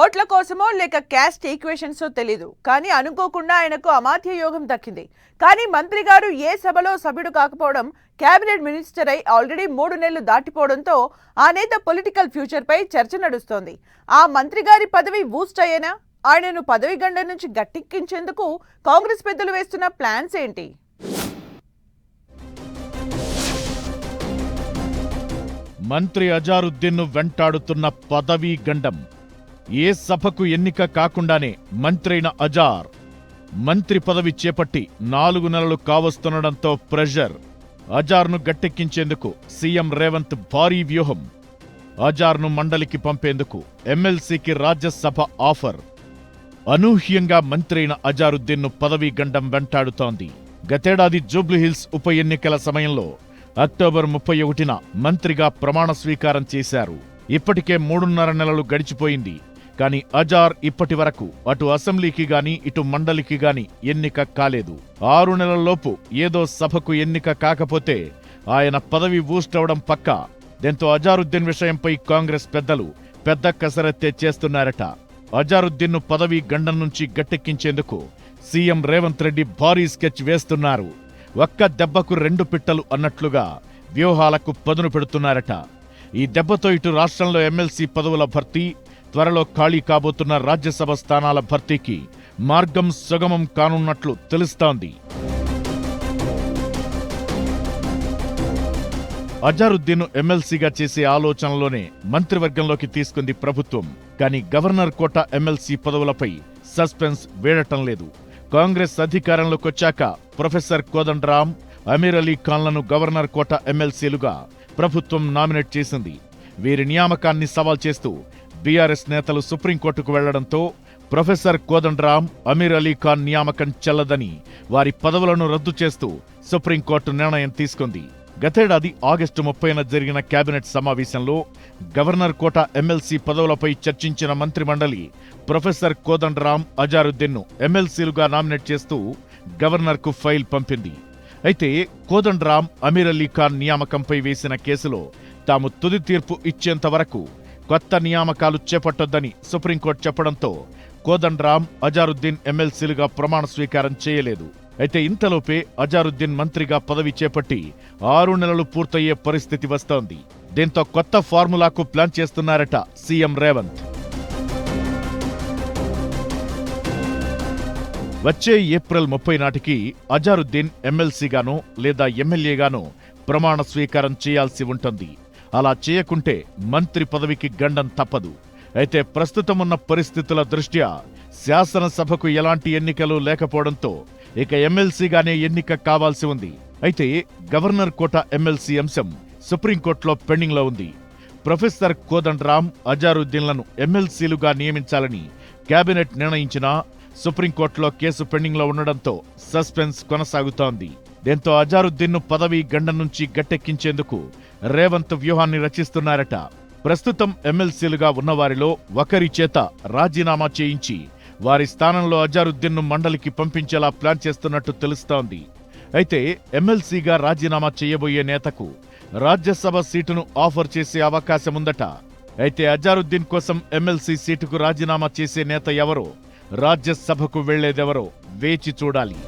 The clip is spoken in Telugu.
ఓట్ల కోసమో లేక క్యాస్ట్ ఈక్వేషన్సో తెలీదు, కానీ అనుకోకుండా ఆయనకు అమాత్య యోగం దక్కింది. కానీ మంత్రి గారు ఏ సభలో సభ్యుడు కాకపోవడం, కేబినెట్ మినిస్టర్ అయి ఆల్రెడీ 3 నెలలు దాటిపోవడంతో ఆ నేత పొలిటికల్ ఫ్యూచర్ పై చర్చ నడుస్తోంది. ఆ మంత్రి గారి పదవి బూస్ట్ అయ్యేనా? ఆయనను పదవి గండం నుంచి గట్టెక్కించేందుకు కాంగ్రెస్ పెద్దలు వేస్తున్న ప్లాన్స్ ఏంటి? మంత్రి అజారుద్దీన్ను వెంటాడుతున్న పదవీ గండం. ఏ సభకు ఎన్నిక కాకుండానే మంత్రైన అజార్ మంత్రి పదవి చేపట్టి 4 నెలలు కావస్తుండడంతో ప్రెషర్. అజార్ను గట్టెక్కించేందుకు సీఎం రేవంత్ భారీ వ్యూహం. అజార్ను మండలికి పంపేందుకు ఎమ్మెల్సీకి రాజ్యసభ ఆఫర్. అనూహ్యంగా మంత్రైన అజారుద్దీన్ను పదవీ గండం వెంటాడుతోంది. గతేడాది జూబ్లీహిల్స్ ఉప ఎన్నికల సమయంలో అక్టోబర్ 31న మంత్రిగా ప్రమాణ స్వీకారం చేశారు. ఇప్పటికే 3.5 నెలలు గడిచిపోయింది. కానీ అజార్ ఇప్పటి వరకు అటు అసెంబ్లీకి గాని ఇటు మండలికి గాని ఎన్నిక కాలేదు. 6 నెలల్లోపు ఏదో సభకు ఎన్నిక కాకపోతే ఆయన పదవి బూస్ట్ అవడం పక్కా. దీంతో అజారుద్దీన్ విషయంపై కాంగ్రెస్ పెద్దలు పెద్ద కసరత్తే చేస్తున్నారట. అజారుద్దీన్ను పదవీ గండం నుంచి గట్టెక్కించేందుకు సీఎం రేవంత్ రెడ్డి భారీ స్కెచ్ వేస్తున్నారు. ఒక్క దెబ్బకు 2 పిట్టలు అన్నట్లుగా వ్యూహాలకు పదును పెడుతున్నారట. ఈ దెబ్బతో ఇటు రాష్ట్రంలో ఎమ్మెల్సీ పదవుల భర్తీ, త్వరలో ఖాళీ కాబోతున్న రాజ్యసభ స్థానాల భర్తీకి మార్గం సుగమం కానున్నట్లు తెలుస్తోంది. అజారుద్దీన్ను ఎమ్మెల్సీగా చేసే ఆలోచనలోనే మంత్రివర్గంలోకి తీసుకుంది ప్రభుత్వం. కానీ గవర్నర్ కోట ఎమ్మెల్సీ పదవులపై సస్పెన్స్ వీడటం లేదు. కాంగ్రెస్ అధికారంలోకొచ్చాక ప్రొఫెసర్ కోదండరాం, అమీర్ అలీ ఖాన్లను గవర్నర్ కోట ఎమ్మెల్సీలుగా ప్రభుత్వం నామినేట్ చేసింది. వీరి నియామకాన్ని సవాల్ చేస్తూ బీఆర్ఎస్ నేతలు సుప్రీంకోర్టుకు వెళ్లడంతో ప్రొఫెసర్ కోదండరాం, అమీర్ అలీ ఖాన్ నియామకం చెల్లదని వారి పదవులను రద్దు చేస్తూ సుప్రీంకోర్టు నిర్ణయం తీసుకుంది. గతేడాది ఆగస్టు 30న జరిగిన కేబినెట్ సమావేశంలో గవర్నర్ కోట ఎమ్మెల్సీ పదవులపై చర్చించిన మంత్రిమండలి ప్రొఫెసర్ కోదండరాం, అజారుద్దీన్ను ఎమ్మెల్సీలుగా నామినేట్ చేస్తూ గవర్నర్కు ఫైల్ పంపింది. అయితే కోదండరాం, అమీర్ అలీ ఖాన్ నియామకంపై వేసిన కేసులో తాము తుది తీర్పు ఇచ్చేంత వరకు కొత్త నియామకాలు చేపట్టొద్దని సుప్రీంకోర్టు చెప్పడంతో కోదండరాం, అజారుద్దీన్ ఎమ్మెల్సీలుగా ప్రమాణ స్వీకారం చేయలేదు. అయితే ఇంతలోపే అజారుద్దీన్ మంత్రిగా పదవి చేపట్టి 6 నెలలు పూర్తయ్యే పరిస్థితి వస్తోంది. దీంతో కొత్త ఫార్ములాకు ప్లాన్ చేస్తున్నారట సీఎం రేవంత్. వచ్చే ఏప్రిల్ 30 నాటికి అజారుద్దీన్ ఎమ్మెల్సీగానో లేదా ఎమ్మెల్యేగానో ప్రమాణ స్వీకారం చేయాల్సి ఉంటుంది. అలా చేయకుంటే మంత్రి పదవికి గండం తప్పదు. అయితే ప్రస్తుతమున్న పరిస్థితుల దృష్ట్యా శాసనసభకు ఎలాంటి ఎన్నికలు లేకపోవడంతో ఇక ఎమ్మెల్సీగానే ఎన్నిక కావాల్సి ఉంది. అయితే గవర్నర్ కోట ఎమ్మెల్సీ అంశం సుప్రీంకోర్టులో పెండింగ్లో ఉంది. ప్రొఫెసర్ కోదండరాం, అజారుద్దీన్లను ఎమ్మెల్సీలుగా నియమించాలని కేబినెట్ నిర్ణయించినా సుప్రీంకోర్టులో కేసు పెండింగ్లో ఉండడంతో సస్పెన్స్ కొనసాగుతోంది. దీంతో అజారుద్దీన్ను పదవీ గండం నుంచి గట్టెక్కించేందుకు రేవంత్ వ్యూహాన్ని రచిస్తున్నారట. ప్రస్తుతం ఎమ్మెల్సీలుగా ఉన్నవారిలో ఒకరి చేత రాజీనామా చేయించి వారి స్థానంలో అజారుద్దీన్ను మండలికి పంపించేలా ప్లాన్ చేస్తున్నట్టు తెలుస్తోంది. అయితే ఎమ్మెల్సీగా రాజీనామా చేయబోయే నేతకు రాజ్యసభ సీటును ఆఫర్ చేసే అవకాశముందట. అయితే అజారుద్దీన్ కోసం ఎమ్మెల్సీ సీటుకు రాజీనామా చేసే నేత ఎవరో, రాజ్యసభకు వెళ్లేదెవరో వేచి చూడాలి.